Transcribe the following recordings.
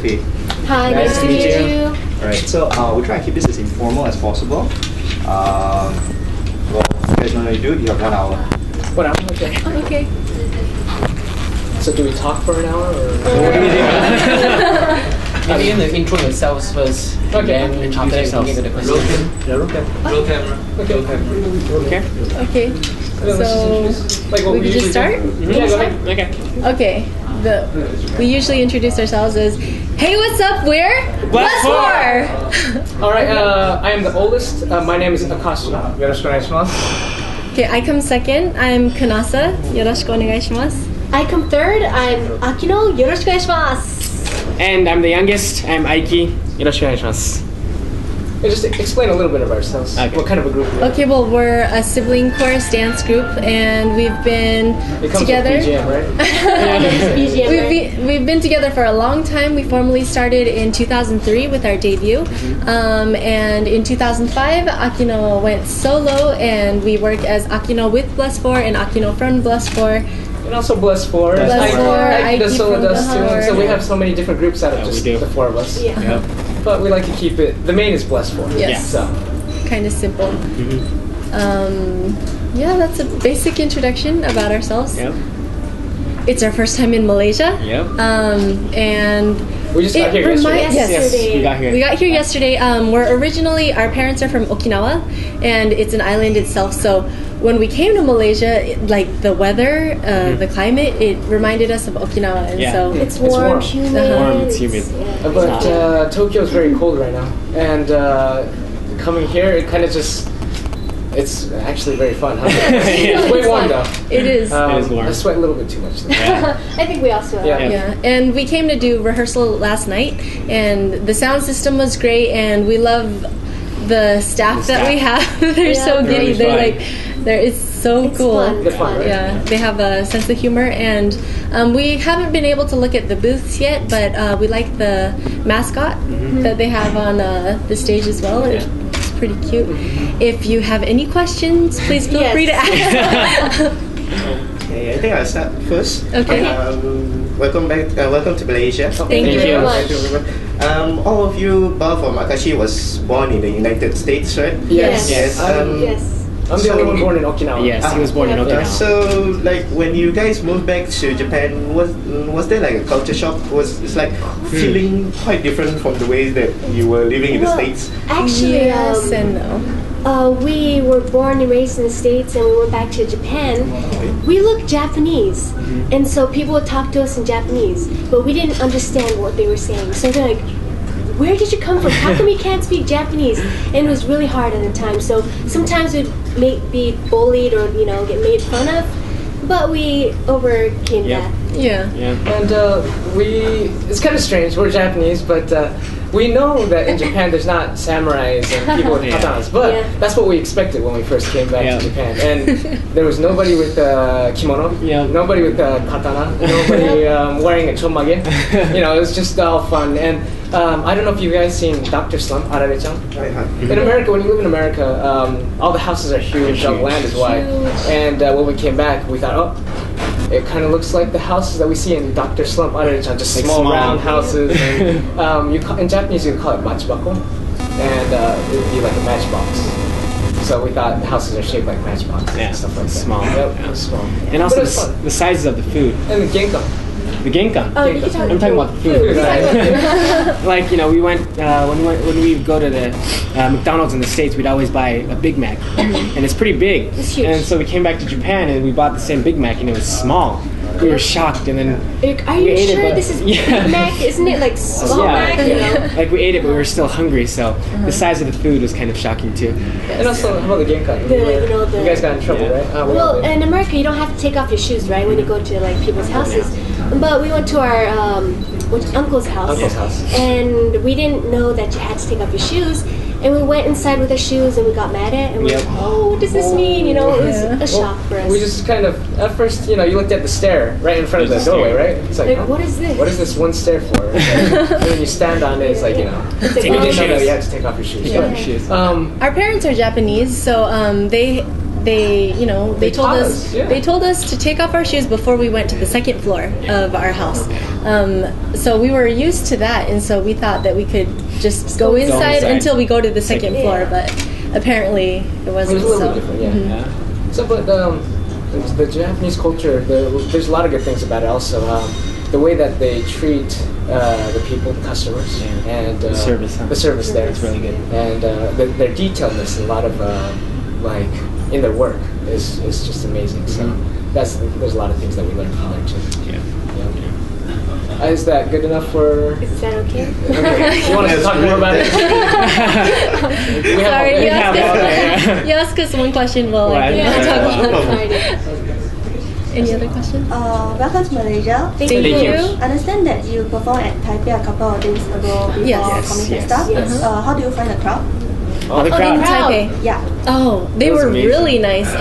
Okay. Hi, nice to meet you. Alright, so we'll try and keep this as informal as possible. Well, you guys know what you do? You have 1 hour. 1 hour? Okay. Okay. So do we talk for an hour or What do we do? Maybe you can intro yourselves first. Okay. And then after that, you can get into the question. Roll camera. Okay. Okay. So Like what we could just usually start? do? Yeah, go ahead. Okay. Okay. We usually introduce ourselves as, "Hey, what's up? We're Blast Four." All right. I am the oldest. My name is Akashi. Yoroshiku onegaishimasu. Okay, I come second. I'm Kanasa. Yoroshiku onegaishimasu. I come third. I'm Akino. Yoroshiku onegaishimasu. And I'm the youngest. I'm Aiki. Yoroshiku onegaishimasu. Just explain a little bit of ourselves. Okay. What kind of a group we are. Okay, well, we're a sibling chorus dance group, and we've been It comes together. with BGM, right? BGM, right? We've been together for a long time. We formally started in 2003 with our debut, and in 2005, Akino went solo, and we work as Akino with Bless 4 and Akino from Bless 4. And also Bless 4. Bless 4, Aiki does Aiki solo from does Bless too. 4. So we have so many different groups out of just we do. the four of us. Yeah. But we like to keep it. The main is Bless 4. Yes. So. Kind of simple. Yeah, that's a basic introduction about ourselves. Yep. It's our first time in Malaysia. Yep. And We just got it here yesterday. remind- yes. We got here. We got here yesterday. We're originally, our parents are from Okinawa, and it's an island itself. So when we came to Malaysia, like the weather, the climate, it reminded us of Okinawa, and Yeah. so It's warm. warm, humid. Warm, it's humid. Yeah. But Tokyo is very cold right now, and coming here, it kind of just. It's actually very fun, huh? It's way warm though. it is. It is warm. I sweat a little bit too much. Though. Yeah. I think we also are. Yeah. Yeah, and we came to do rehearsal last night, and the sound system was great, and we love the staff that we have. They're Yeah. so They're giddy. really They're fun. like, it's so It's cool. fun. They're fun, right? Yeah, they have a sense of humor, and we haven't been able to look at the booths yet, but we like the mascot that they have on the stage as well. Yeah. It's pretty cute. If you have any questions, please feel Yes. free to ask. Okay, I think I'll start first. Okay. Welcome back. Welcome to Malaysia. Thank you very much. Thank you very much. All of you, bar from Akashi, was born in the United States, right? Yes. Yes. Yes. I'm the only one born in Okinawa. Yes, he was born in Okinawa. So, like, when you guys moved back to Japan, was there like a culture shock? It's like feeling quite different from the way that you were living in the Well, States? Actually, Yes and no. we were born and raised in the States, and we went back to Japan. We look Japanese, and so people would talk to us in Japanese, but we didn't understand what they were saying. So they're like, "Where did you come from? How come you can't speak Japanese?" And it was really hard at the time. So sometimes we'd be bullied or get made fun of, but we overcame Yep. that. Yeah. Yeah. And it's kind of strange. We're Japanese, but we know that in Japan there's not samurais and people with Yeah. katanas. But Yeah. that's what we expected when we first came back Yeah. to Japan. And there was nobody with kimono, Yeah. nobody with katana, nobody wearing a chomage. It was just all fun. And I don't know if you guys seen Dr. Slump, Arare-chan. In America, when you live in America, all the houses are huge, all the land is wide. And when we came back, we thought, oh, it kind of looks like the houses that we see in Dr. Slump, Arare-chan, just Like small, small. round houses. And in Japanese, you call it machibako, and it would be like a matchbox. So we thought the houses are shaped like matchboxes Yeah, and stuff like that. small. Yep, Yeah. it was small. And also But it's fun. the sizes of the food. And the genkan. The genkan. Oh, you can talk I'm talking about the food. Like we went when we go to the McDonald's in the States, we'd always buy a Big Mac, and it's pretty big. It's huge. And so we came back to Japan and we bought the same Big Mac, and it was small. We were shocked, and then Are we you ate it, sure but- this is Yeah. Big Mac? Isn't it like small Yeah. Mac? like we ate it, but we were still hungry. So the size of the food was kind of shocking too. And also, how about the genkan? The- You guys got in trouble, Yeah. right? Well, in America, you don't have to take off your shoes, right, when you go to like people's houses. But we went to our uncle's house, Uncle's house. and we didn't know that you had to take off your shoes. And we went inside with our shoes, and we got mad at it. And we're Yep. like, "Oh, what does this mean?" It was a shock for us. We just kind of, at first, you looked at the stair right in front of the There's a doorway, stair. right? It's like, Like, huh? what is this? What is this one stair for? And when you stand on it, it's like, It's like, we didn't know oh, that you had to take off your shoes. Take off your shoes. Our parents are Japanese, so they They told taught us us, yeah. they told us to take off our shoes before we went to the second floor of our house. So we were used to that, and so we thought that we could just go inside until we go to the second floor, but apparently it It wasn't was a little so. bit different, yeah. So, but the Japanese culture, there's a lot of good things about it. Also, the way that they treat the people, the customers, and The service, huh? the service there. It's really good. And their detailedness, a lot of like in their work is just amazing. So there's a lot of things that we learn from there too. Yeah. Is that good enough for? Is that okay? Okay. You want us to talk more about it? We have Sorry, all- you ask us one question, we'll like, Right. talk about it. Alrighty. Any other questions? Welcome to Malaysia. Thank Thank you. you. Understand that you performed at Taipei a couple of days ago before Yes. coming to Yes. stuff. Yes. How do you find the crowd? Oh, the In crowd. Taipei. Yeah. Oh, they It was were amazing. really nice.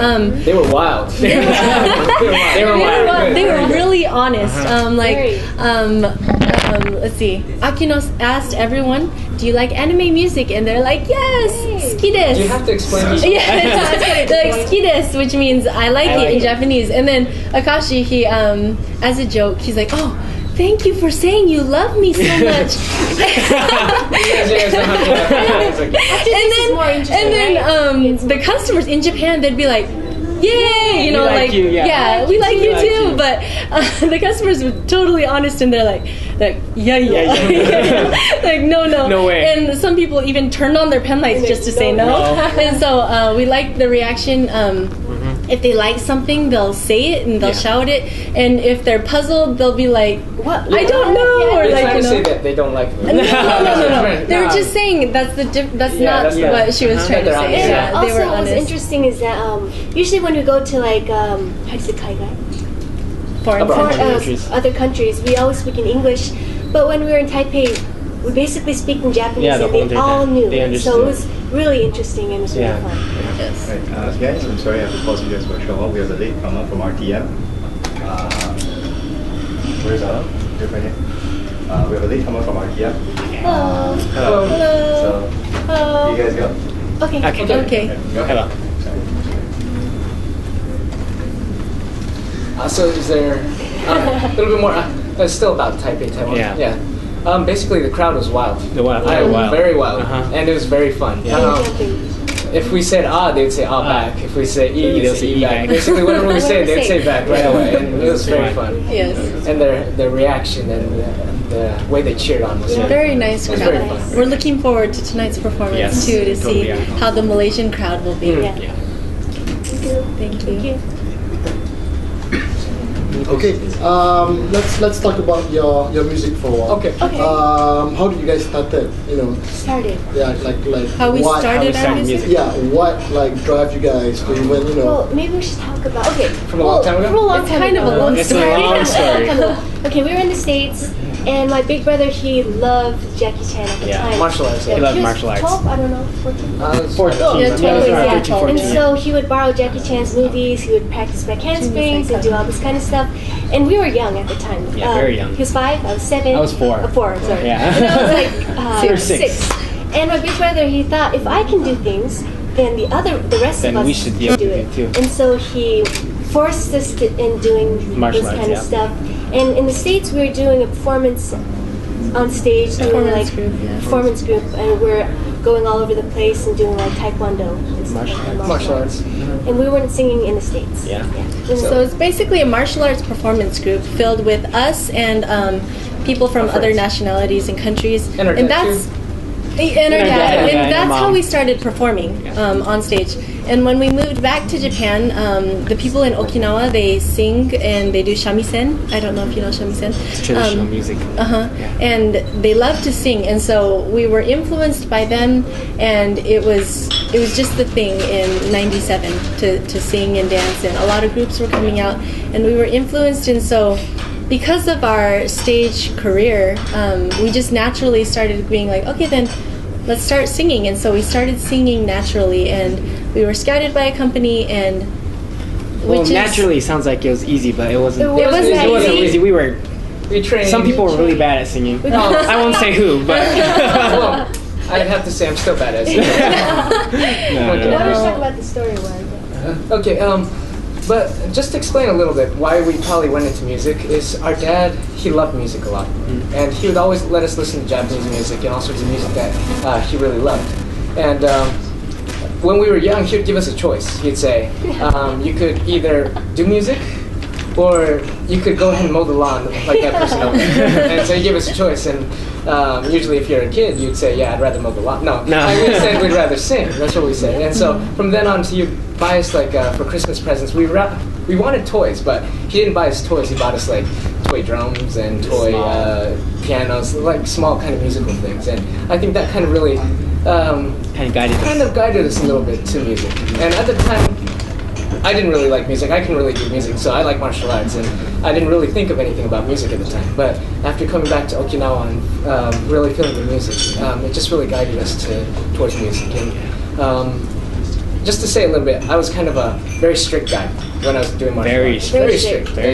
They were wild. They were wild. They were really honest. Very. Let's see. Akino asked everyone, "Do you like anime music?" And they're like, "Yes, ski desu." Do you have to explain this? Yeah, like ski desu, which means I like it like in it. Japanese. And then Akashi, he as a joke, he's like, "Oh, thank you for saying you love me so much." more interesting, and then right? the customers in Japan, they'd be like, "Yay!" You know, like like you, yeah. we like you like too. you. But the customers were totally honest, and they're like, yeah, like no, No way. And some people even turned on their pen lights just to say no. And so we like the reaction. If they like something, they'll say it and they'll shout it. And if they're puzzled, they'll be like, "What? I don't know," or They're like, trying you to know. say that they don't like me. No. They were just saying that's that's what she was trying to They're say. honest. Yeah, Also, they were what's honest. interesting is that usually when we go to like how do you say kaigai? Foreign Abroad. countries. Other countries, we always speak in English. But when we were in Taipei, we basically speak in Japanese, Yeah, the and whole they all time. knew They it. So understood. it was really interesting and it was really Yeah. fun. Yes. Right, guys, I'm sorry I have to pause you guys for a short while. We have a late comer from RTM. Where's Alan? Here, right here. We have a late comer from RTM. Hello. Hello. Hello. So, Hello. you guys go. Okay. Okay. Go ahead. Hello. So is there a little bit more? Still about Taipei, Taiwan. Yeah. Basically, the crowd was wild. The wild. Very wild. Very wild, Uh-huh. and it was very fun. Jumping. If we said they would say back. If we say they'd They'll say say back. back. Basically, whatever we say, they'd say back right away, and it was very Right. fun. Yes. And their reaction and the way they cheered on was Very nice It was crowd. very fun. We're looking forward to tonight's performance Yes, too to totally see are. how the Malaysian crowd will be. Yeah. Yeah. Thank you. Okay, let's talk about your music for a while. Okay. Okay. How did you guys started? Started. Yeah, like How we what, started our started music. music. Yeah, what like drive you guys to even Well, maybe we should talk about From a long time ago? From a long It's time kind of ago. a long It's a long story. Okay, we were in the States, and my big brother, he loved Jackie Chan at the Yeah. time. Martial arts. He loved was martial arts. 12, I don't know, 14. 14. Yeah, 12 around yeah. 13, 14, And yeah. so he would borrow Jackie Chan's movies, he would practice back handsprings and do all this kind of stuff. And we were young at the time. Yeah, very young. He was 5, I was 7. I was 4. 4, sorry. Yeah. And I was like Or 6. And my big brother, he thought if I can do things, then the rest Then of us we should be can able do to it. do it too. And so he forced us in doing Martial this arts, kind of yeah. stuff. And in the States, we were doing a performance on stage, doing Performance like group, yeah. performance group, and we're going all over the place and doing like taekwondo and stuff Martial like that, arts. Martial arts. And we weren't singing in the States. Yeah. And So it's basically a martial arts performance group filled with us and people from Our other friends. nationalities and countries. And our dad, that's too. and our And our dad, dad, and yeah, and that's our how mom. we started performing on stage. And when we moved back to Japan, the people in Okinawa, they sing and they do shamisen. I don't know if you know shamisen. It's traditional music. Yeah. And they love to sing, and so we were influenced by them, and it was just the thing in '97 to sing and dance, and a lot of groups were coming out, and we were influenced, and so because of our stage career, we just naturally started being like, okay, then let's start singing, and so we started singing naturally, and we were scouted by a company, and Well, which is naturally sounds like it was easy, but it wasn't. It wasn't It wasn't easy. easy. We were. We trained. Some people were really bad at singing. I won't say who, but. Well, I'd have to say I'm still bad at it. No, Why no, don't you no. talk about the story where Okay, but just to explain a little bit why we probably went into music is our dad, he loved music a lot. And he would always let us listen to Japanese music and all sorts of music that he really loved. And when we were young, he would give us a choice. He'd say, you could either do music or you could go ahead and mow the lawn like that person over there. And so he gave us a choice. And usually if you're a kid, you'd say, yeah, I'd rather mow the lawn. No. We said we'd rather sing. That's what we said. And so from then on, he would buy us like for Christmas presents. We wanted toys, but he didn't buy us toys. He bought us like toy drums and toy pianos, like small kind of musical things. And I think that kind of really kind of guided us a little bit to music. And at the time, I didn't really like music. I couldn't really do music, so I like martial arts, and I didn't really think of anything about music at the time. But after coming back to Okinawa and really feeling the music, it just really guided us towards music. And just to say a little bit, I was kind of a very strict guy when I was doing martial arts. Very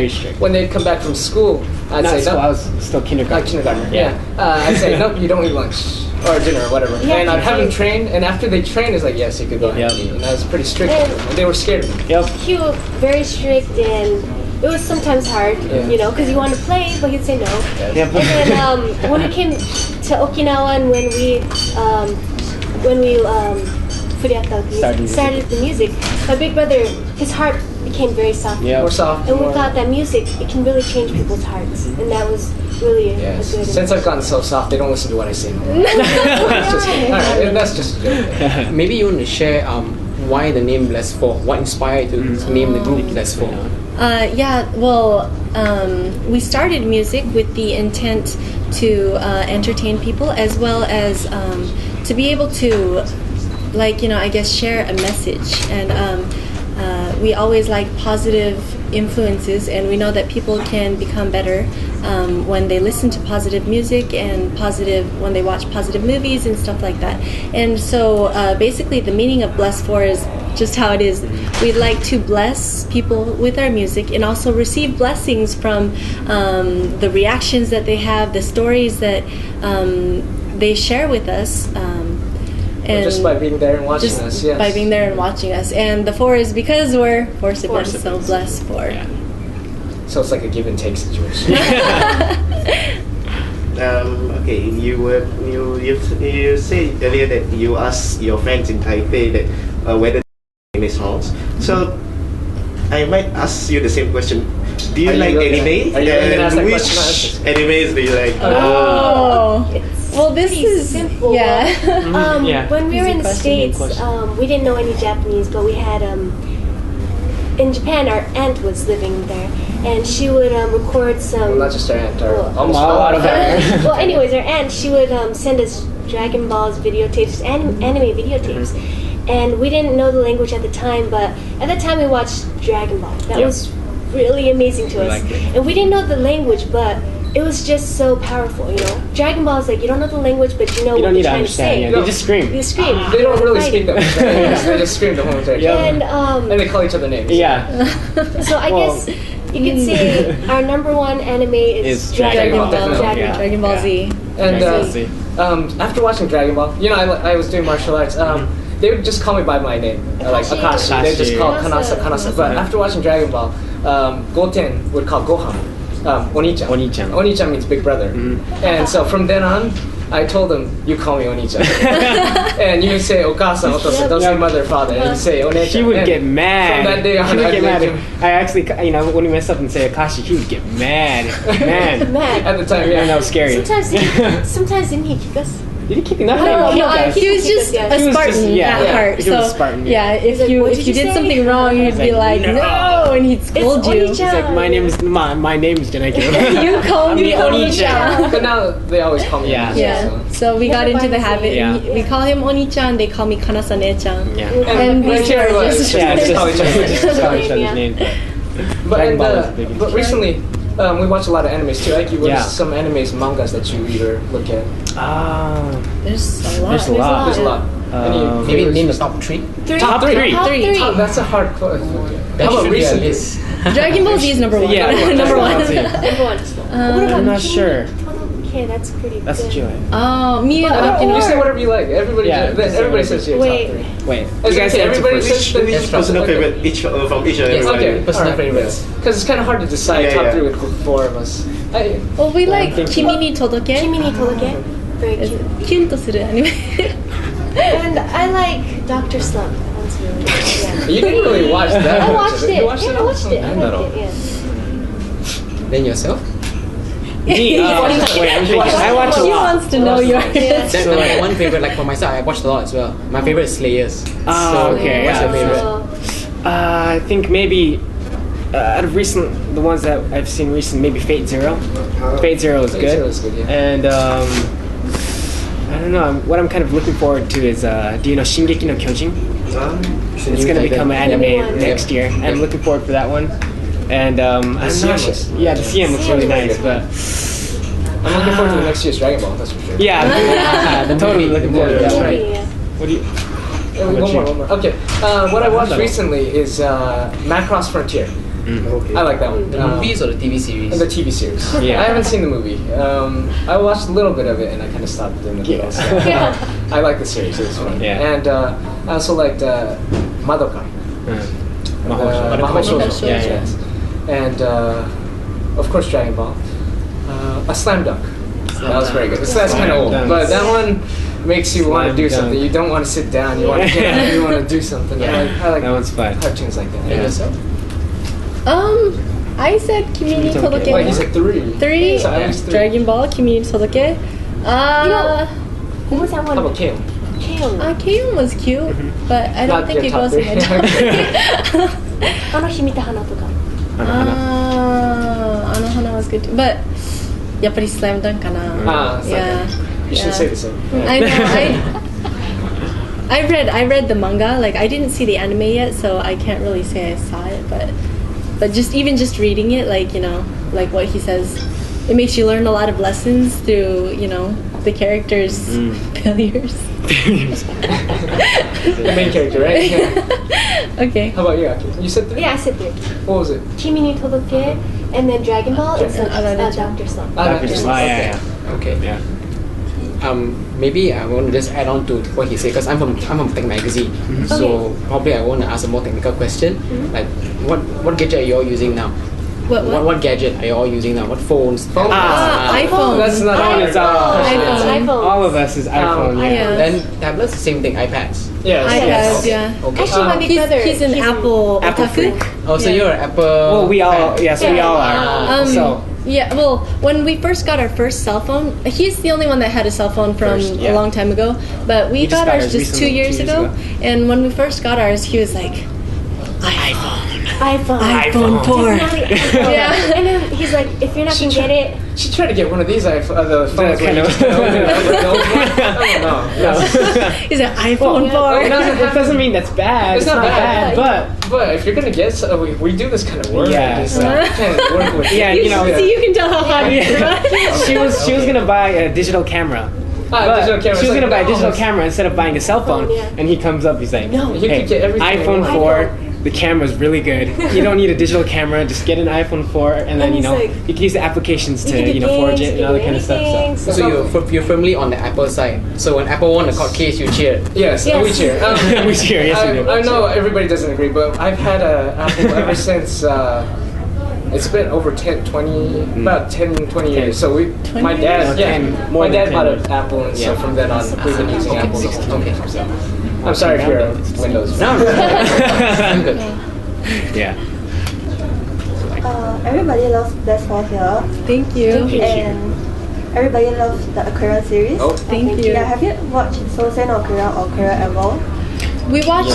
strict. When they'd come back from school, I'd say, no. I was still kindergarten. Kindergarten, yeah. I'd say, nope, you don't eat lunch. Or dinner or whatever. And I'd have them train, and after they train, it's like, yes, you could go ahead and eat. And I was pretty strict with them, and they were scared of me. He was very strict, and it was sometimes hard, you know, because you want to play, but he'd say no. And then when we came to Okinawa and when we started the music, my big brother, his heart became very soft. More soft. And we thought that music, it can really change people's hearts, and that was really a good. Since I've gotten so soft, they don't listen to what I say no more. That's just a joke. Maybe you want to share why the name Bless 4? What inspired you to name the group Bless 4? We started music with the intent to entertain people as well as to be able to, I guess, share a message. And we always like positive influences, and we know that people can become better when they listen to positive music and when they watch positive movies and stuff like that. And so basically the meaning of Bless 4 is just how it is. We'd like to bless people with our music and also receive blessings from the reactions that they have, the stories that they share with us. And just by being there and watching us, yes. By being there and watching us. And the 4 is because we're 4 siblings, so Bless 4. Yeah. So it's like a give and take situation. Okay, you said earlier that you asked your friends in Taipei that whether anime songs. So I might ask you the same question. Do you like anime? And which animes do you like? Well, this is simple. When we were in the States, we didn't know any Japanese, but we had in Japan, our aunt was living there, and she would record some. Well, not just our aunt, almost a lot of our Well, anyways, our aunt, she would send us Dragon Ball's videotapes, anime videotapes, and we didn't know the language at the time, but at the time we watched Dragon Ball. That was really amazing to us, and we didn't know the language, but it was just so powerful, you know. Dragon Ball is like, you don't know the language, but you know what they're trying to say. They just scream. They scream. They don't really speak that much. They just scream the whole entire time. And they call each other names. So I guess you could say our number one anime is Dragon Ball. Dragon Ball Z. And after watching Dragon Ball, you know, I was doing martial arts. They would just call me by my name, like Akashi. They just call Kanasa. But after watching Dragon Ball, Goten would call Gohan Oni-chan. Oni-chan means big brother. And so from then on, I told him, you call me Oni-chan. And you say Okasan, Otosan, don't say mother, father. And you say One-chan. She would get mad. From that day on, she would get mad. I actually, when we mess up and say Akashi, she would get mad. At the time, And that was scary. Sometimes didn't he kick us? Did he kick me? No, he was just a Spartan at heart. He was a Spartan. If you did something wrong, he'd be like, no, and he'd scold you. He's like, my name is Janeki. You call me Oni-chan. But now they always call me Oni-chan. So we got into the habit. We call him Oni-chan, they call me Kanasa-ne-chan. And we share just call each other's names. But recently, we watch a lot of animes too. Like, what are some animes, mangas that you either look at? There's a lot. There's a lot. Maybe name the top 3. Top three. That's a hard question. How about recently? Dragon Ball Z is number 1. Number one. I'm not sure. Okay, that's pretty That's good. Joy. Oh, me and But- You say Akino. whatever you like. Everybody, Yeah, everybody just says your Wait. top three. Wait, As you I guys say, answer everybody first. says Which personal favorite each from each and Yes, everyone. Okay, Personal alright. favorites. Because it's kind of hard to decide Yeah, top yeah. three with four of us. Well, we like thinking. Kimi ni Todoke. Kimi ni Toloke. Very cute. キュンとするアニメ。 And I like Dr. Slump. That's really good. Yeah. You didn't really watch that. I much watched of it. You watched Yeah, it? I watched it. I Okay. liked it. Yeah. Then yourself? Me, wait, I'm thinking. I watch a She lot. wants to know yours. Then So, my like- one favorite, like for myself, I watched a lot as well. My favorite is Slayers. Oh, So, okay, What's yeah. your favorite? So, I think maybe out of recent, the ones that I've seen recent, maybe Fate Zero. Fate Zero is Fate good. Zero is good, yeah. And I don't know. What I'm kind of looking forward to is, do you know Shingeki no Kyojin? It's new gonna title. become an The new anime one. next year. I'm looking forward for that one. And I'm not CM sure. looks- Yeah, the CM looks really nice, but I'm looking forward to the next year's Dragon Ball, that's for sure. yeah, totally looking forward to that one. maybe, yeah. What do you? Yeah, about you? one more. Okay, what I watched recently is Macross Frontier. I like that one. The movies or the TV series? And the TV series. Yeah. I haven't seen the movie. I watched a little bit of it and I kind of stopped in the middle. So, I like the series. It was fun. Yeah. And I also liked Madoka. Mahou Mahou Shoujo. Shoujo. Yeah, yeah. Yes. And of course Dragon Ball. A Slam Dunk. That was very good. That's kind of old, Dunk. but that one makes you want to Slam do Dunk. something. You don't want to sit down. You want to get up. You want to do something. Yeah. I like That one's fun. cartoons like that. And yourself? I said Kimi ni Todoke. Wait, you said three. 3. So I was three. Dragon Ball, Kimi ni Todoke. Who was that How one? about Kale? Kale. Keion was cute, but I don't Not think your it top goes in my three. top 3. あの日見た花とか。 Anohana was good too. But やっぱり Slam Dunk かな。 Slam Yeah. You should Yeah. say the same. I know. I read the manga. Like I didn't see the anime yet, so I can't really say I saw it. But just reading it, like like what he says, it makes you learn a lot of lessons through the characters' failures. The main character, right? Yeah. Okay. How about you, Aki? You said three? Yeah, I said three. What was it? Kimi ni Todoke, and then Dragon Ball, and Dragon Ball. Dr. Slump. Dr. Slump. Okay. Yeah. Okay. Yeah. Maybe I want to just add on to what he said because I'm from Tech Magazine, so probably I want to ask a more technical question. Like, what gadget are you all using now? What gadget are you all using now? What phones? iPhone. That's not Phone is iPhone. all of us is iPhone. Yeah. yeah. Then tablets, the same thing. iPads. Yes. iPads, yeah. Okay. Actually, my big brother. He's an Apple Apple otaku. freak. Oh, so Yeah. you're an Apple. Well, we all, fan. yes, we all are. So, Yeah, well, when we first got our first cell phone, he's the only one that had a cell phone from First, yeah. a long time ago. But we We just got got ours ours just 2 recently, years 2 years ago. ago. And when we first got ours, he was like, iPhone. iPhone 4. Yeah. Yeah. And then he's like, if you're not gonna get it, She tried to get one of these the phones where kind you of- just open it up with the old one. Oh, no. He's like, iPhone Well, 4. it doesn't it doesn't mean that's bad. It's not bad. but But if you're gonna get, we do this kind of work. Yeah, Just, so- can't work with. Yeah, you know, See, you can tell how hot he is, right? she was gonna buy a digital camera. But digital camera. she was It's gonna buy like, a digital no. camera instead of buying a cell phone. Yeah. And he comes up, he's like, No, you hey, could get everything iPhone you 4, the camera's really good. You don't need a digital camera, just get an iPhone 4, and then And he's like, you can use the applications you to can do forge games, it and you all can that kind of do stuff. anything, So. So you're firmly on the Apple side. So when Apple won the court case, you cheered. Yes, Yes. we cheer. We cheer, yes we do. I know everybody doesn't agree, but I've had a Apple ever since. It's been over 10, 20, about 10, 20 years. So my dad, years? yeah, 10, more my than dad 10 bought years. an Apple, and so Yeah. from then on, we've been using Apple the whole time. Okay. So, I'm sorry if you're a Windows. No, I'm good. Yeah. Everybody loves Blast 4 here, Thank you. and everybody loves the Aquarian series. Oh. Thank you. Yeah, have you watched Sosen Aquarian or Aquarian Evo? We watched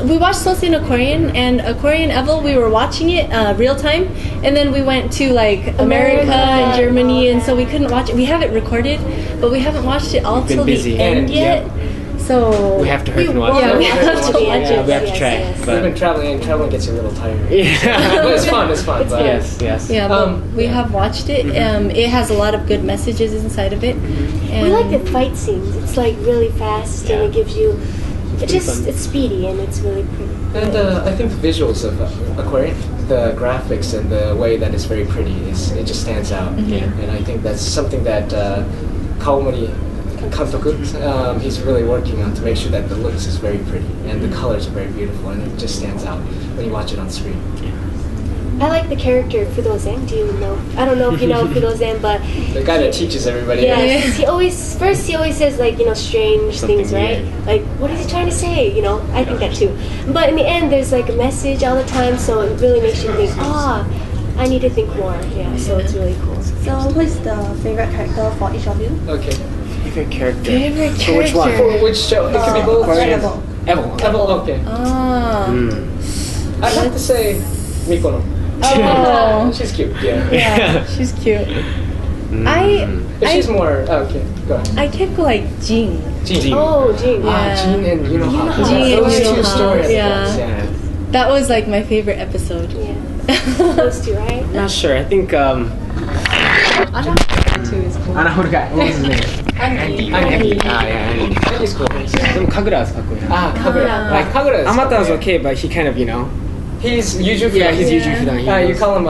we watched Sosin Aquarian and Aquarian Evil. We were watching it real time, and then we went to like America and Germany, and so we couldn't watch it. We have it recorded, but we haven't watched it all We've been till busy. the end And, yet. So We have to hurry and watch Yeah, it. we have to watch Yeah, it. we have to try. We've But been traveling, and traveling gets you a little tired. yeah. But it's fun. It's fun. But Yes, yes. Yeah, but we yeah. have watched it. It has a lot of good messages inside of it. And we like the fight scenes. It's like really fast, and it gives you. It's pretty fun. it's speedy and it's really pretty. And I think the visuals of Aquarian the graphics and the way that it's very pretty. It just stands out. And I think that's something that Kawamori Kantoku, he's really working on to make sure that the looks is very pretty and the colors are very beautiful, and it just stands out when you watch it on screen. I like the character Fudozen. Do you know? I don't know if you know Fudozen, but The guy that teaches everybody. yeah, he always says like strange things, right? Like what is he trying to say? I think that too. But in the end, there's like a message all the time, so it really makes you think. I need to think more. Yeah, so it's really cool. So who is the favorite character for each of you? Okay. Favorite character. Favorite For which one? character. For which show? It can be both. Korean. Rebel. Evel. Okay. Oh. I'd have to say Mikono. Oh. She's cute. Yeah. Yeah, she's cute. But she's more. Okay. Go ahead. I kept go like Jing. Jean. Oh, Jing. Yeah. Jean and Yunoha. Jin and Those two Yunoha, stories. yeah. Yeah. That was like my favorite episode. Yeah. Those two, right? Not sure. I think Too is cool. Anahuruka. What was his name? Andy. Andy. Andy. Andy's cool. Kagura was cool. Kagura. Like Kagura is. Amata was okay, but he kind of, He's Yuju Fudan. Yeah, he's Yeah. Yuju Fudan. You call him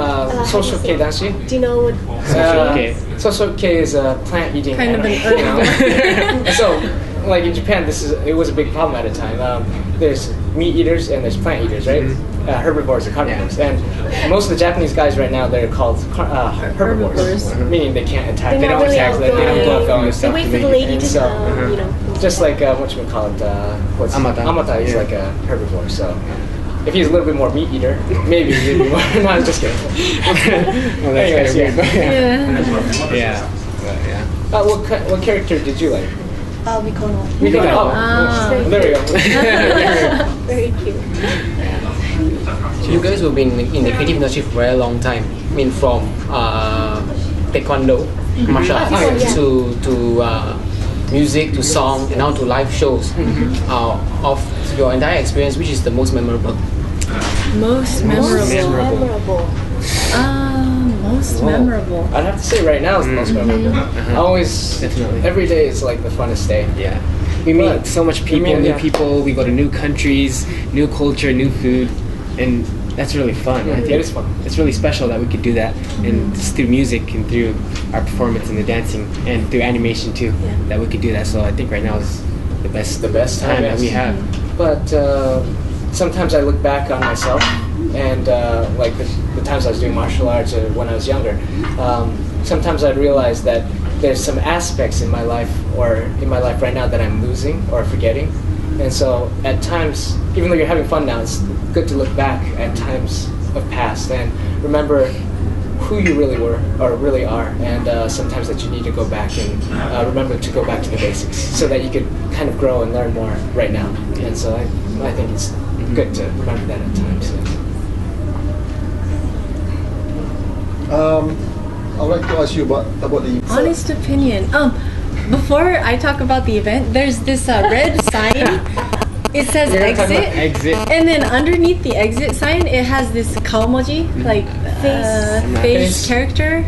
social K danshi. Do you know what? Social K is a plant eating Kind of animal. an And so, like in Japan, it was a big problem at the time. There's meat eaters and there's plant eaters, right? Herbivores or carnivores. And most of the Japanese guys right now, they're called herbivores, meaning they can't attack. They're They not don't really attack. They don't outgoing. go outgoing and They stuff. wait for the lady to So, come. just like whatchamacallit, what's Amata. Amata is Yeah. like a herbivore. So if he's a little bit more meat eater, maybe he'd be more. No, I'm just kidding. Well, that's Anyways, kind of weird, but Yeah. yeah. But yeah. What character did you like? Mikono. Mikono. Oh, Ah. there we go. Very cute. So you guys have been in the creative industry for a very long time. I mean, from taekwondo, martial arts, yeah. to music, to song, and now to live shows. Of your entire experience, which is the most memorable? Most Most memorable. memorable. Most memorable. I'd have to say right now is the most memorable. Always, Definitely. every day is like the funnest day. Yeah. We meet But- so much people, Yeah, new yeah. people. We go to new countries, new culture, new food, and that's really fun. I think It is fun. It's really special that we could do that, and just through music and through our performance and the dancing and through animation too, that we could do that. So I think right now is the best time that we have. But sometimes I look back on myself and like the times I was doing martial arts or when I was younger. Sometimes I'd realize that there's some aspects in my life or in my life right now that I'm losing or forgetting. And so at times, even though you're having fun now, it's good to look back at times of past and remember who you really were or really are, and sometimes that you need to go back and remember to go back to the basics so that you could kind of grow and learn more right now. And so I think it's good to remember that at times. I'd like to ask you about the Honest opinion. Before I talk about the event, there's this red sign. It says exit, Exit. and then underneath the exit sign, it has this kaomoji, like face Face. character,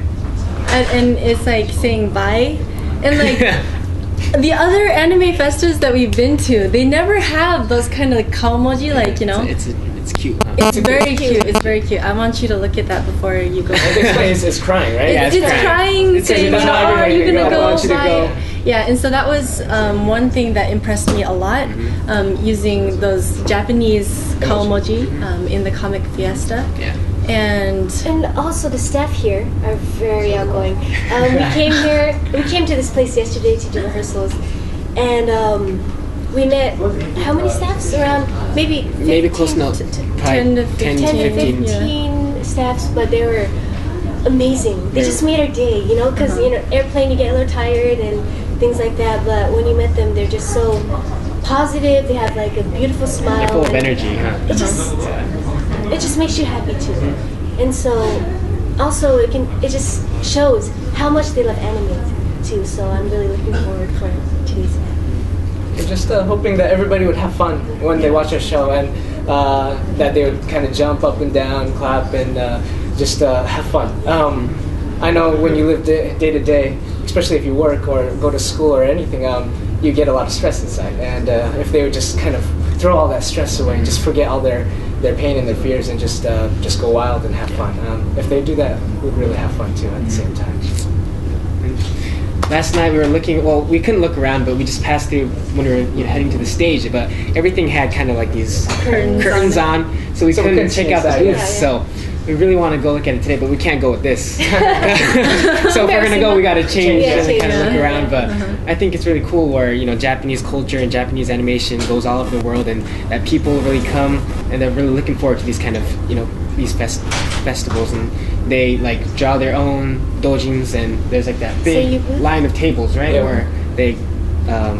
and it's like saying bye, and like. The other anime festivals that we've been to, they never have those kind of kaomoji, like It's cute. Huh? It's very cute. It's very cute. I want you to look at that before you go. It's crying, right? Yeah, It's crying, saying, not "Oh, are you everybody gonna go. I go?" want you to Bye. go. Yeah, and so that was one thing that impressed me a lot, using those Japanese kaomoji in the comic fiesta. Yeah. And also the staff here are very outgoing. We came to this place yesterday to do rehearsals, and we met how many staffs? Around maybe 15, Maybe close now. 10 to 10 to 15. 15 staffs, but they were amazing. They just made our day, because airplane you get a little tired and things like that. But when you met them, they're just so positive. They have like a beautiful smile. Full of and energy, huh? It just makes you happy too. And so also it just shows how much they love anime too. So I'm really looking forward for today's event. We're just hoping that everybody would have fun when they watch our show, and that they would kind of jump up and down, clap, and just have fun. I know when you live day to day, especially if you work or go to school or anything, you get a lot of stress inside. And if they would just kind of throw all that stress away and just forget all their pain and their fears and just go wild and have fun. If they do that, we'd really have fun too at the same time. Last night we were looking. Well, we couldn't look around, but we just passed through when we were heading to the stage. But everything had kind of like these curtains on, so we couldn't check out the booths. Yeah. So we really want to go look at it today, but we can't go with this. So if we're gonna go, we got to change and kind of look around. But I think it's really cool where Japanese culture and Japanese animation goes all over the world, and that people really come and they're really looking forward to these kind of these festivals, and they like draw their own dojins, and there's like that big line of tables, right, where they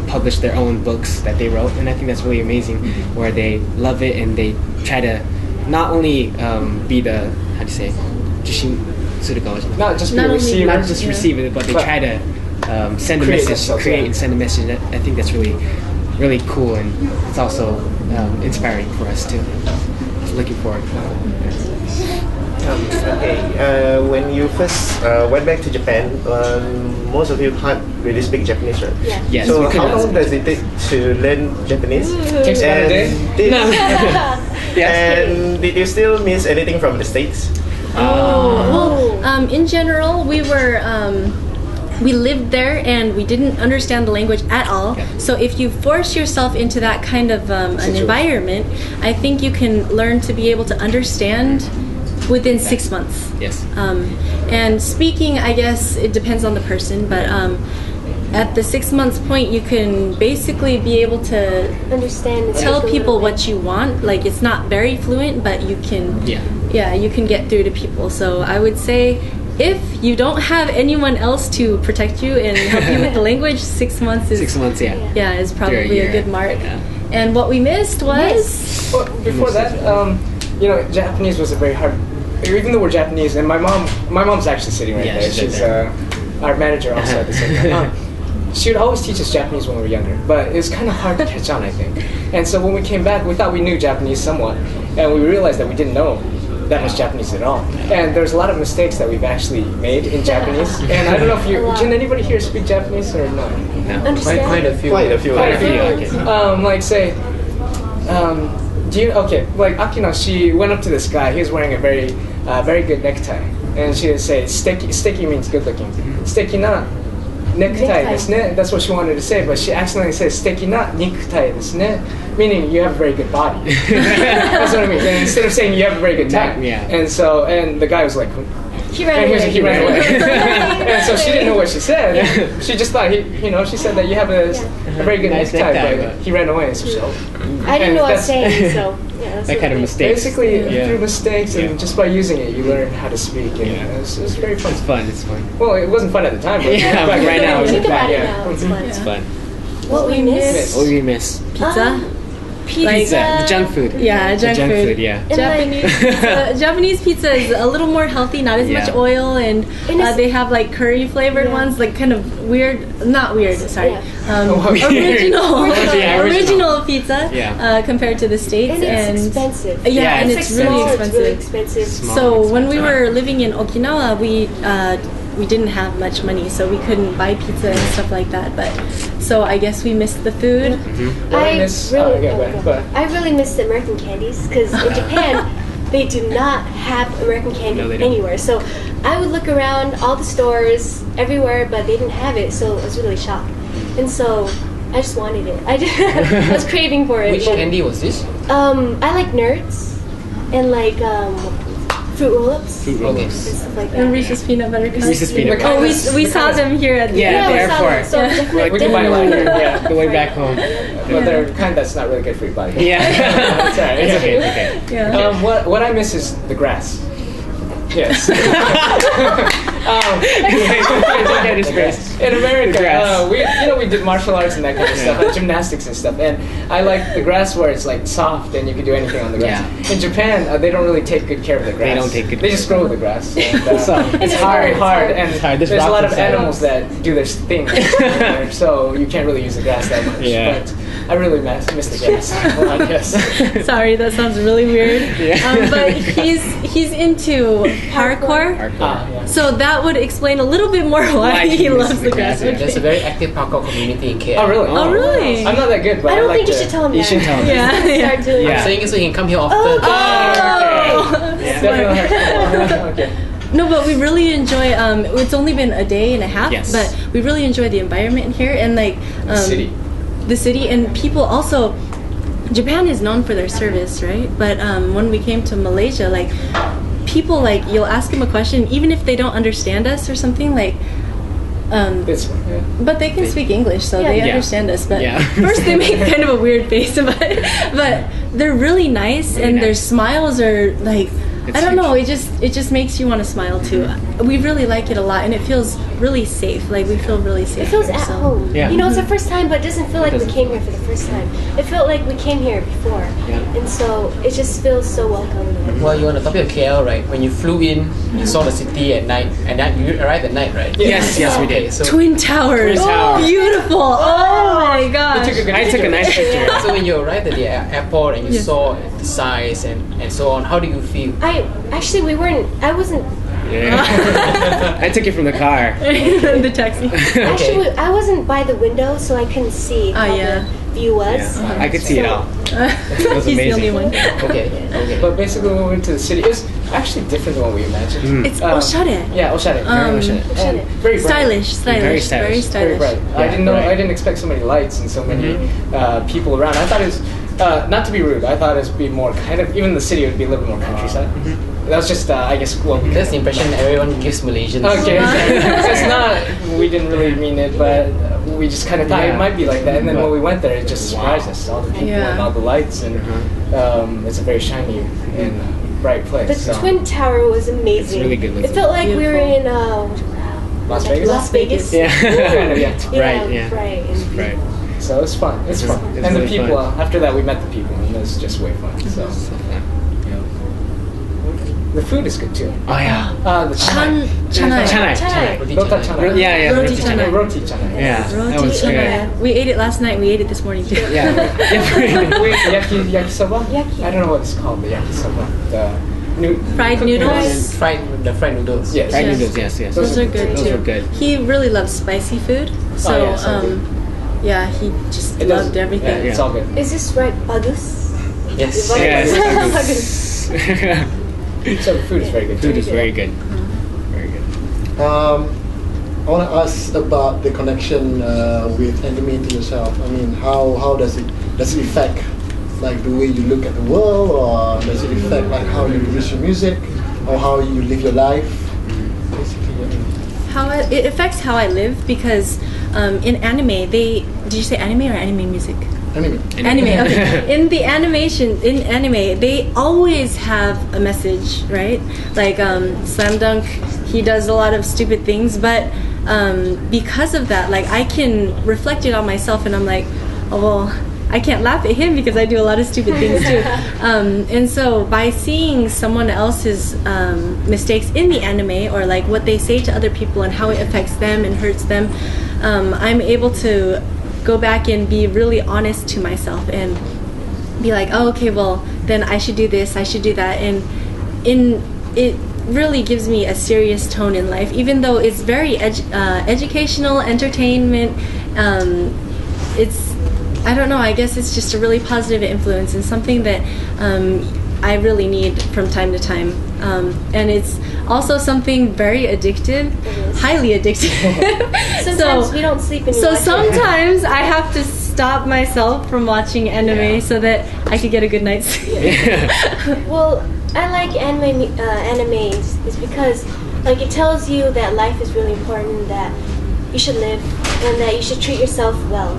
publish their own books that they wrote, and I think that's really amazing, where they love it and they try to not only be the jushin surugawa, not just receive it, but they try to send a message, create and send a message. I think that's really, really cool, and it's also inspiring for us too. Looking forward. When you first went back to Japan, most of you can't really speak Japanese, right? Yeah. Yes. So how long does it take to learn Japanese? Takes about a day. And did you still miss anything from the States? In general, we lived there and we didn't understand the language at all. So if you force yourself into that kind of an environment, I think you can learn to be able to understand within 6 months. Yes. And speaking, I guess it depends on the person, but at the 6 months point, you can basically be able to tell people what you want. Like, it's not very fluent, but you can you can get through to people. So I would say, if you don't have anyone else to protect you and help you with the language, 6 months is is probably a good mark. And what we missed was before that, Japanese was a very hard. Even though we're Japanese, and my mom's actually sitting right there. She's our manager also at the same time. She would always teach us Japanese when we were younger, but it was kind of hard to catch on, I think. And so when we came back, we thought we knew Japanese somewhat, and we realized that we didn't know that much Japanese at all. And there's a lot of mistakes that we've actually made in Japanese. And I don't know if can anybody here speak Japanese or no? No. Quite a few. Like say, like Akino, she went up to this guy. He was wearing a very good necktie, and she would say, "Steki means good looking. Steki na necktie desu ne." That's what she wanted to say, but she accidentally said "Steki na nikutai desu ne," meaning you have a very good body. That's what I mean. And instead of saying you have a very good time, and the guy was like. He ran away. And so she didn't know what she said. She just thought she said that you have a very good necktie, but he ran away. So I didn't know what I was saying, so that kind of mistake. Basically, through mistakes and just by using it, you learn how to speak. And it was very fun. It's fun. Well, it wasn't fun at the time, but right now it's fun. It's fun. What we miss? What we miss? Pizza. Pizza, the junk food. Yeah, junk food. Yeah. Japanese pizza is a little more healthy, not as much oil, and they have like curry flavored ones, like kind of weird, not weird, sorry, original pizza compared to the States. And it's expensive. Yeah, and it's really expensive. Really expensive. So when we were living in Okinawa, we didn't have much money, so we couldn't buy pizza and stuff like that. But so I guess we missed the food. I really miss the American candies, because in Japan they do not have American candy anywhere. So I would look around all the stores everywhere, but they didn't have it. So I was really shocked, and so I just wanted it. I was craving for it. Which candy was this? I like Nerds and like fruit roll-ups. And stuff like that. And Reese's peanut butter cups. Reese's peanut butter. Oh, we saw them here at the airport. So we can buy one. The way back home. But they're kind that's not really good for your body. Yeah. It's alright. It's okay. Yeah. What I miss is the grass. Yes. In America, we did martial arts and that kind of stuff, and gymnastics and stuff. And I like the grass where it's like soft and you can do anything on the grass. In Japan, they don't really take good care of the grass. They don't take good. They just grow the grass. And, it's hard, and there's a lot of animals that do their thing, so you can't really use the grass that much. Yeah. But I really missed the gas. I guess. Sorry, that sounds really weird. But he's into hardcore. Yeah. So that would explain a little bit more why he loves the grass. There's a very active parkour community in KL. Oh really? Oh really? I'm not that good, but I don't like think you should tell him that. You should tell him. Yeah. Start doing I'm saying it so he can come here often. Definitely. Okay. No, but we really enjoy. It's only been a day and a half, Yes. but we really enjoy the environment here and like the city and people. Also, Japan is known for their service, right? But when we came to Malaysia, like people, like you'll ask them a question, even if they don't understand us or something, like. But they can speak English, so they understand us. But first, they make kind of a weird face, but they're really nice, and their smiles are like. I don't know. It just makes you want to smile too. We really like it a lot, and it feels really safe. Like we feel really safe. It feels here, at so. home. Yeah. You know, it's the first time, but it doesn't feel like we came here for the first time. It felt like we came here before, and so it just feels so welcome. Well, you're on the topic of KL, right? When you flew in, you saw the city at night, and that you arrived at night, right? Yes, we did. So Twin Towers. Beautiful. Oh my gosh. I took a nice picture. So when you arrived at the airport and you saw the size and so on, how do you feel? I wasn't. I took it from the car. The taxi. Actually, I wasn't by the window, so I couldn't see how the view was. I could see it all. It was He's the only amazing. one. Okay. But basically, when we went to the city, it was actually different than what we imagined. It's oshare. Yeah, oshare. Oshare. Very bright. Stylish. Very stylish. Very bright. I didn't know. I didn't expect so many lights and so many people around. I thought it was not to be rude. I thought it would be more kind of even the city would be a little bit more countryside. That was just I guess what we. That's the impression everyone gives Malaysians. Okay, it's not. We didn't really mean it, but we just kind of thought it might be like that. And then when we went there, it just surprised us. All the people and all the lights, and it's a very shiny and bright place. The Twin Tower was amazing. It's really good looking. It felt like we were in Las Vegas. Las Vegas. Yeah. Yeah, Yeah. right. Right. So it's fun. It's fun. It's And the really people. fun. After that, we met the people, and it was just way fun. So the food is good too. Oh yeah. The chanai. Chanai. Rota chanai. Yeah. Roti canai. Roti canai. Yeah. That was Roti good. canai. We ate it last night. We ate it this morning too. Yeah. Yakisoba? Yaki. I don't know what it's called, the yakisoba. Fried noodles. Fried noodles. Yes. Fried Yes. noodles. Yes. Those are good Those too. were good. He really loves spicy food, so yeah, so good. yeah, he just It does- loved everything. Yeah, it's all good. Is this right, Bagus? Yes. Yes. So the food is very good. Food is very good. Very good. I want to ask about the connection with anime to yourself. I mean, how does it affect like the way you look at the world, or does it affect like how you produce your music, or how you live your life? Basically, It affects how I live because in anime, did you say anime or anime music? Anime. Anime. Okay. In anime, they always have a message, right? Like Slam Dunk, he does a lot of stupid things, but because of that, like I can reflect it on myself, and I'm like, oh well, I can't laugh at him because I do a lot of stupid things too. And so by seeing someone else's mistakes in the anime, or like what they say to other people and how it affects them and hurts them, I'm able to go back and be really honest to myself and be like, oh, okay, well, then I should do this, I should do that. And it really gives me a serious tone in life, even though it's very educational, entertainment. It's, I don't know, I guess it's just a really positive influence and something that I really need from time to time. And it's also something very addictive, highly addictive. Sometimes we don't sleep So anymore. sometimes I have to stop myself from watching anime so that I could get a good night's sleep. Well, I like animes is because like it tells you that life is really important, that you should live, and that you should treat yourself well.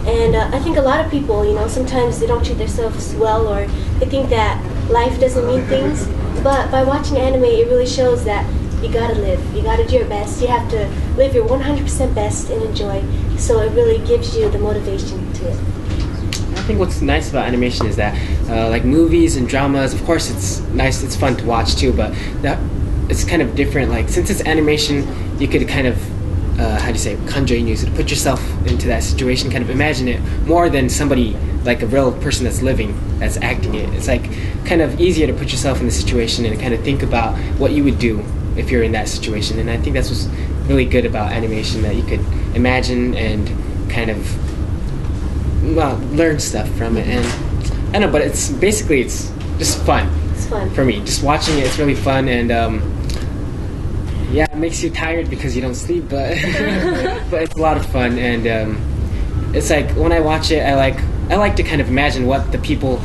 And I think a lot of people, sometimes they don't treat themselves well, or they think that life doesn't mean things. But by watching anime, it really shows that you gotta live, you gotta do your best, you have to live your 100% best and enjoy. So it really gives you the motivation to it. I think what's nice about animation is that, like movies and dramas, of course it's nice, it's fun to watch too, but that it's kind of different. Like since it's animation, you could kind of how do you say, kanjo inu, so to put yourself into that situation, kind of imagine it more than somebody like a real person that's living, that's acting it. It's like kind of easier to put yourself in the situation and kind of think about what you would do if you're in that situation. And I think that's what's really good about animation, that you could imagine and kind of learn stuff from it. And I don't know, but it's just fun. It's fun for me. Just watching it, it's really fun, and yeah, it makes you tired because you don't sleep, but but it's a lot of fun. And it's like when I watch it, I like to kind of imagine what the people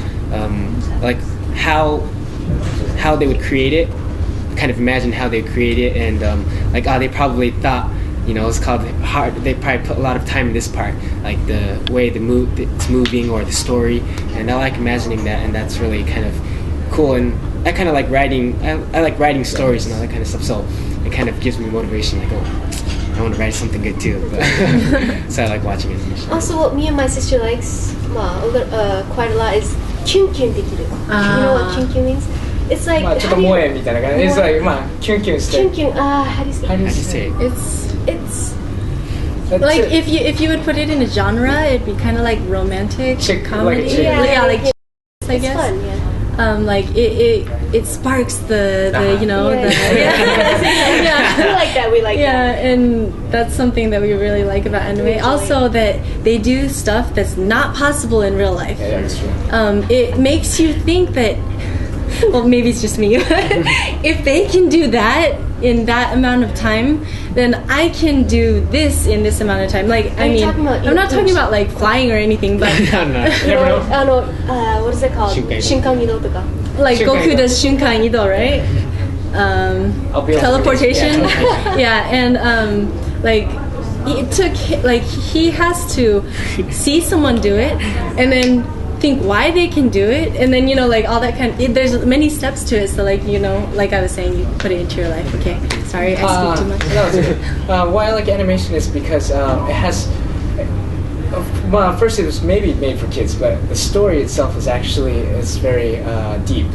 like how they would create it, kind of imagine how they create it, and like they probably thought, you know, it's called hard. They probably put a lot of time in this part, like the way it's moving or the story, and I like imagining that, and that's really kind of cool. And I kind of like writing. I like writing stories and all that kind of stuff. So it kind of gives me motivation. Like, oh, I want to write something good too. But so I like watching animation. Also, what me and my sister likes quite a lot is kyun kyun dekiru. You know what kyun kyun means? It's like ちょっと萌えみたいな感じ。It's like キュンキュンして。kyun kyun. How do you say? How do you say it? It's like if you would put it in a genre, it'd be kind of like romantic comedy. Like like I it's guess. fun, yeah. Like it sparks the you know Yeah. yeah. We like that. We like Yeah, that. and that's something that we really like about anime. Also, that they do stuff that's not possible in real life. Yeah, that's true. It makes you think that, well, maybe it's just me, but if they can do that in that amount of time, then I can do this in this amount of time. Like, Are you talking about I'm not talking about like flying or anything, but No. You know, what is it called? Shinkan Nido to ka. like Shunkan Goku does Shunkan Ido, right? I'll be Teleportation. Yeah. Yeah, and like it took like he has to see someone do it and then think why they can do it, and then, you know, like all that there's many steps to it. So, like, you know, like I was saying, you put it into your life. Okay, sorry, I speak too much. No, it's okay. Why I like animation is because it has. Well, first it was maybe made for kids, but the story itself is very deep.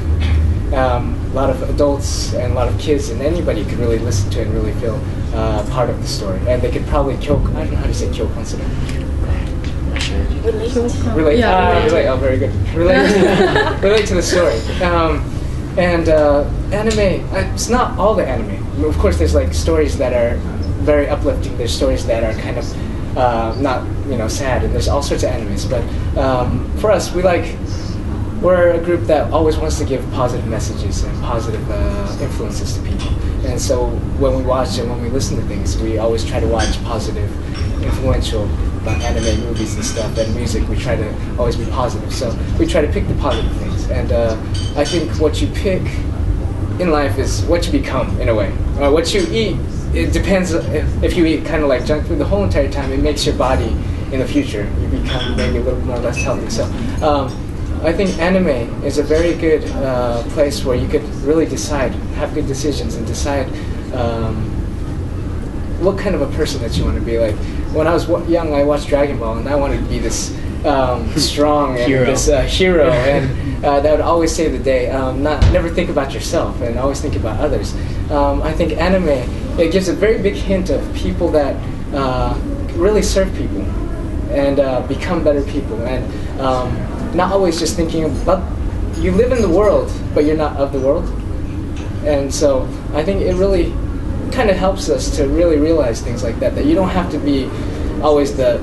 A lot of adults and a lot of kids and anybody could really listen to it and really feel part of the story, and they could probably I don't know how to say kyokonsider. Relate. Yeah, relate. Oh, very good. Relate to the story. Anime. It's not all the anime. Of course, there's like stories that are very uplifting. There's stories that are kind of not, you know, sad, and there's all sorts of animes. But for us, we're a group that always wants to give positive messages and positive influences to people. And so when we watch and when we listen to things, we always try to watch positive, influential anime movies and stuff, and music. We try to always be positive. So we try to pick the positive things. And I think what you pick in life is what you become, in a way. What you eat, it depends. If you eat kind of like junk food the whole entire time, it makes your body in the future, you become maybe a little more less healthy. So I think anime is a very good place where you could really have good decisions, and decide what kind of a person that you want to be. Like when I was young, I watched Dragon Ball, and I wanted to be this strong and hero. This hero, and that would always save the day. Never think about yourself, and always think about others. I think anime, it gives a very big hint of people that really serve people and become better people, and not always just thinking about, you live in the world, but you're not of the world. And so I think it really kind of helps us to really realize things like that you don't have to be always the,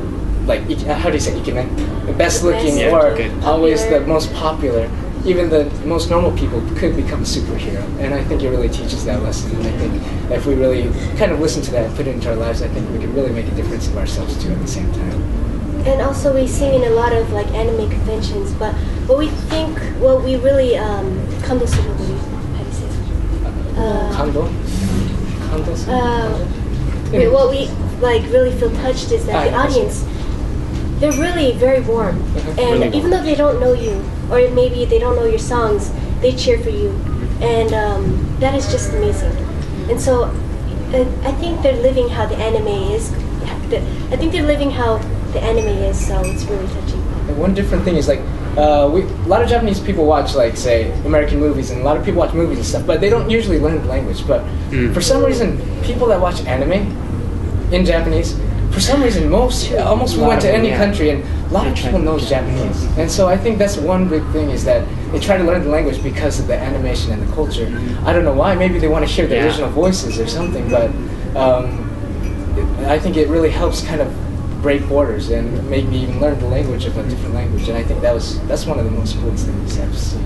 like, how do you say, ikemen? The best looking, Yeah, or good. always the most popular. Even the most normal people could become a superhero. And I think it really teaches that lesson. And I think if we really kind of listen to that and put it into our lives, I think we can really make a difference of ourselves too at the same time. And also we sing in a lot of like anime conventions, but what we really kando suruguri, how do you say it? Kando? What we like really feel touched is that the audience, they're really very warm, and Really even though they don't know you, or maybe they don't know your songs, they cheer for you, and that is just amazing. And so I think they're living how the anime is. I think they're living how the anime is, so it's really touching. And one different thing is like, a lot of Japanese people watch, like, say, American movies, and a lot of people watch movies and stuff, but they don't usually learn the language. But for some reason, people that watch anime, in Japanese. For some reason, almost we went to any country, and a lot of people know Japanese. And so I think that's one big thing, is that they try to learn the language because of the animation and the culture. I don't know why. Maybe they want to hear the original voices or something, but I think it really helps kind of break borders and make me even learn the language of a different language. And I think that's one of the most coolest things I've seen.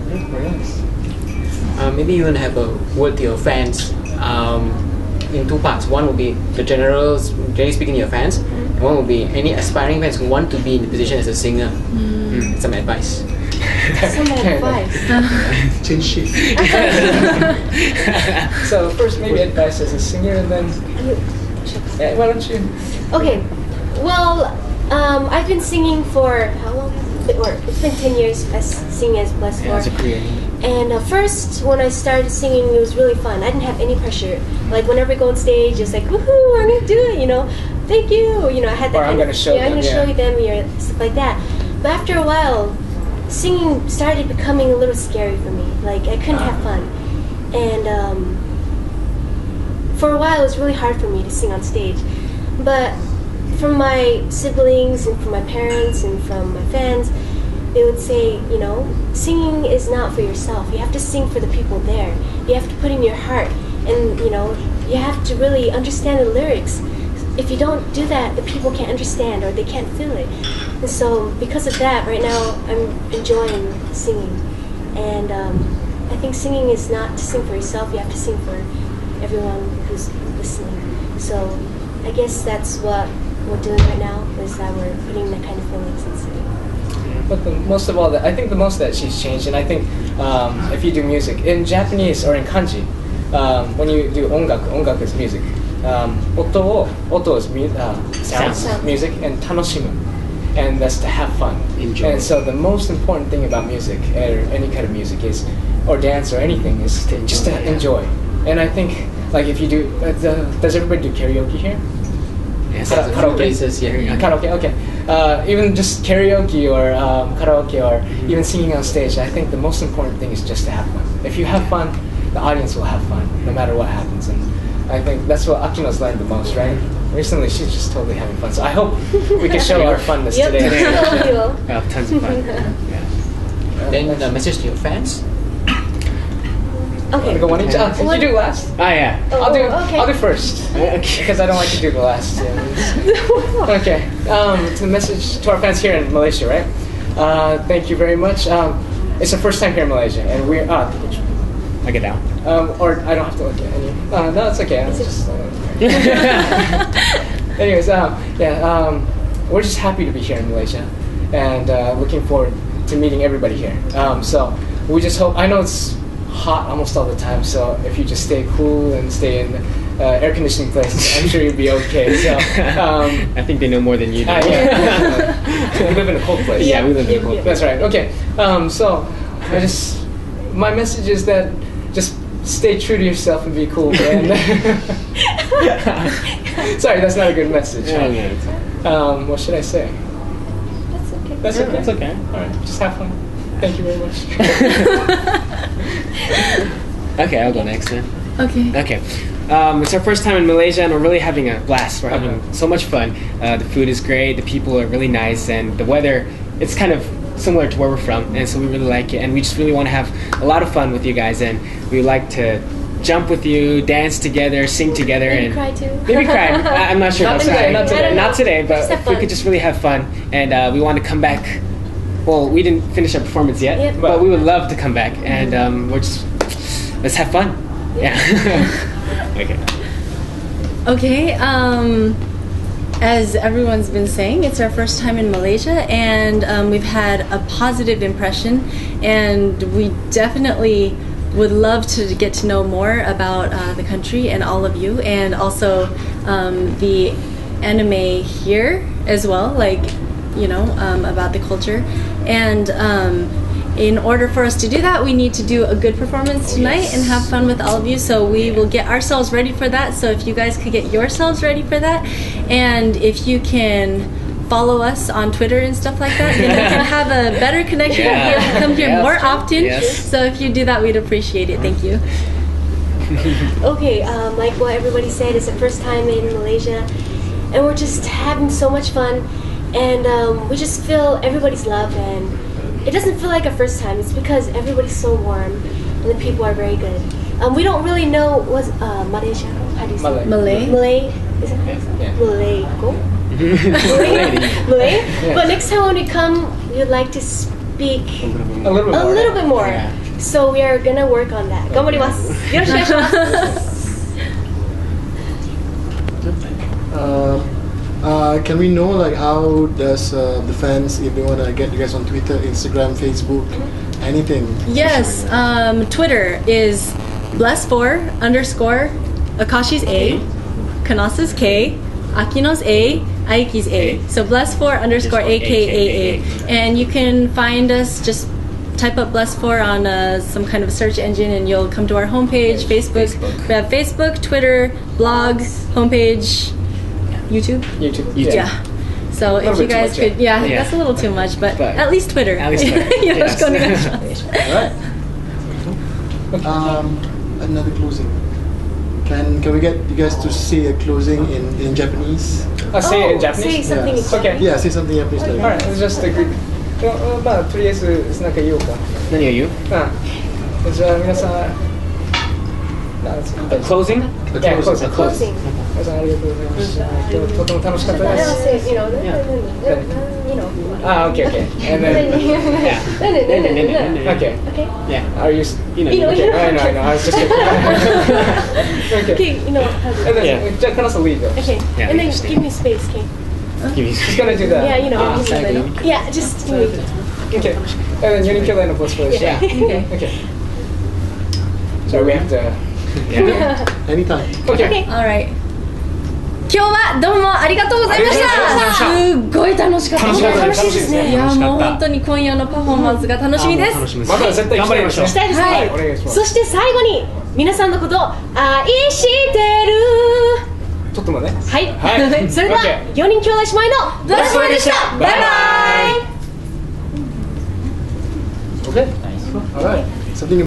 Yeah. Very nice. Maybe you want to have a word to your fans in two parts. One will be the generally speaking to your fans, and one will be any aspiring fans who want to be in the position as a singer. Some advice. Some advice. Change shift. So first, maybe advice as a singer, and then why don't you? Okay, well, I've been singing for how long? It's been 10 years as singing as Blessed Yeah, as a career. And first, when I started singing, it was really fun. I didn't have any pressure. Like whenever I go on stage, it's like, woohoo, I'm gonna do it, you know. Thank you, you know. I had that. Or I'm gonna show them. I'm gonna show them, stuff like that. But after a while, singing started becoming a little scary for me. Like I couldn't have fun, and for a while, it was really hard for me to sing on stage. But from my siblings and from my parents and from my fans, they would say, you know, singing is not for yourself. You have to sing for the people there. You have to put in your heart, and you know, you have to really understand the lyrics. If you don't do that, the people can't understand or they can't feel it. And so, because of that, right now I'm enjoying singing. And I think singing is not to sing for yourself. You have to sing for everyone who's listening. So, I guess that's what we're doing right now, is that we're putting that kind of feelings in singing. But most of all, I think the most that she's changed, and I think if you do music in Japanese or in kanji, when you do ongaku is music. Oto is sounds, music, and tanoshimu, and that's to have fun. Enjoy. And so the most important thing about music, or any kind of music, is, or dance or anything, is just to enjoy. And I think, like, if you do, does everybody do karaoke here? Yes, Karaoke. places, yeah. Karaoke, okay. Even just karaoke or karaoke or even singing on stage, I think the most important thing is just to have fun. If you have fun, the audience will have fun, no matter what happens. And I think that's what Akino's learned the most, right? Recently, she's just totally having fun. So I hope we can show our funness today. Totally will. Well, tons of fun. Then the message to your fans. Okay. Wanna go one each? You do last. Oh yeah. I'll do first. Because I don't like to do the last. Okay. The message to our fans here in Malaysia, right? Thank you very much. It's the first time here in Malaysia, and we're I get down. or I don't have to look at any. No, it's okay. It's just, anyways, we're just happy to be here in Malaysia, and looking forward to meeting everybody here. So we just hope. I know it's hot almost all the time, so if you just stay cool and stay in air conditioning places, I'm sure you'll be okay. So I think they know more than you do. We live in a cold place. Yeah, we live in a cold place. That's right. Okay. So my message is that just stay true to yourself and be cool. And sorry, that's not a good message. What should I say? That's okay. That's okay. That's okay. All right. Just have fun. Thank you very much. Okay, I'll go next then. Okay. Okay. It's our first time in Malaysia, and we're really having a blast. We're having so much fun. The food is great, the people are really nice, and the weather, it's kind of similar to where we're from, and so we really like it. And we just really want to have a lot of fun with you guys, and we like to jump with you, dance together, sing together, Maybe and cry too. maybe cry. I'm not sure. Not about today, crying. not today. But Just have if we fun. could just really have fun, and we want to come back. Well, we didn't finish our performance yet, Yep. but we would love to come back, and let's have fun. Yeah. Okay. Okay, as everyone's been saying, it's our first time in Malaysia, and we've had a positive impression, and we definitely would love to get to know more about the country and all of you, and also the anime here as well, like, you know, about the culture. And in order for us to do that, we need to do a good performance tonight and have fun with all of you. So we will get ourselves ready for that. So if you guys could get yourselves ready for that, and if you can follow us on Twitter and stuff like that, then we can have a better connection and be able to come here more often. Yes. So if you do that, we'd appreciate it. Thank you. Okay, like what everybody said, it's the first time in Malaysia, and we're just having so much fun, and we just feel everybody's love, and it doesn't feel like a first time. It's because everybody's so warm, and the people are very good. We don't really know what's Malaysia. How do you say it? Malay. Malay. Is it Yeah. Malay? Go. Malay. But next time when we come, we would like to speak A little bit a more. little bit more. Yeah. So we are gonna work on that. 頑張ります。よろしくお願いします。Can we know like how does the fans, if they want to get you guys on Twitter, Instagram, Facebook, anything? Yes, Twitter is bless4_ Akashi's A, Kanasa's K, Akino's A, Aiki's A. So bless4_ AKAA. And you can find us, just type up bless4 on some kind of search engine and you'll come to our homepage, Facebook. We have Facebook, Twitter, blog, homepage, YouTube. YouTube. Yeah. So if little you bit too guys much, could, yeah, Yeah. that's a little too much, but But at least Twitter. at least Twitter,よろしくお願いします Alright. Another closing. Can we get you guys to say a closing in Japanese? Say it in Say Japanese? something in Yeah. Okay. Japanese. Yeah, say something in Japanese. Like Alright, let's just agree. まあとりあえずなんか言おうか。何を言う？じゃあ皆さん、なんですか。 Closing? a Yeah, closing. Closing. 皆さんありがとうございました。今日とても楽しかったで And I'll す。 say, you know, Ah, okay, okay. And then, Yeah. okay. Okay. Yeah. Are you? You know. You know, Okay, I know. I was just kidding. Okay. Okay, you know how to. And then, Yeah. just kind of lead though. Okay. Yeah, And then interesting. give me space, okay? Give me. Just gonna do that. Yeah, you know. Ah, give me a sorry. minute. Yeah, just give me. Okay. And then Uniqlo and Post Polish. Yeah. Yeah. Okay. So we have to. Yeah. Anytime. Okay. Alright. 今日はどうもありがとうございました。すっごい楽しかった。楽しかった楽しいですね。いやもう本当に今夜のパフォーマンスが楽しみです。楽しみです。また絶対頑張りましょう。したいですね。はいお願いしますそして最後に皆さんのことを愛してる。ちょっと待って。はい。はいそれでは OK 4人兄弟姉妹のブラスボーイでした。バイバイ。 Okay. Alright. Something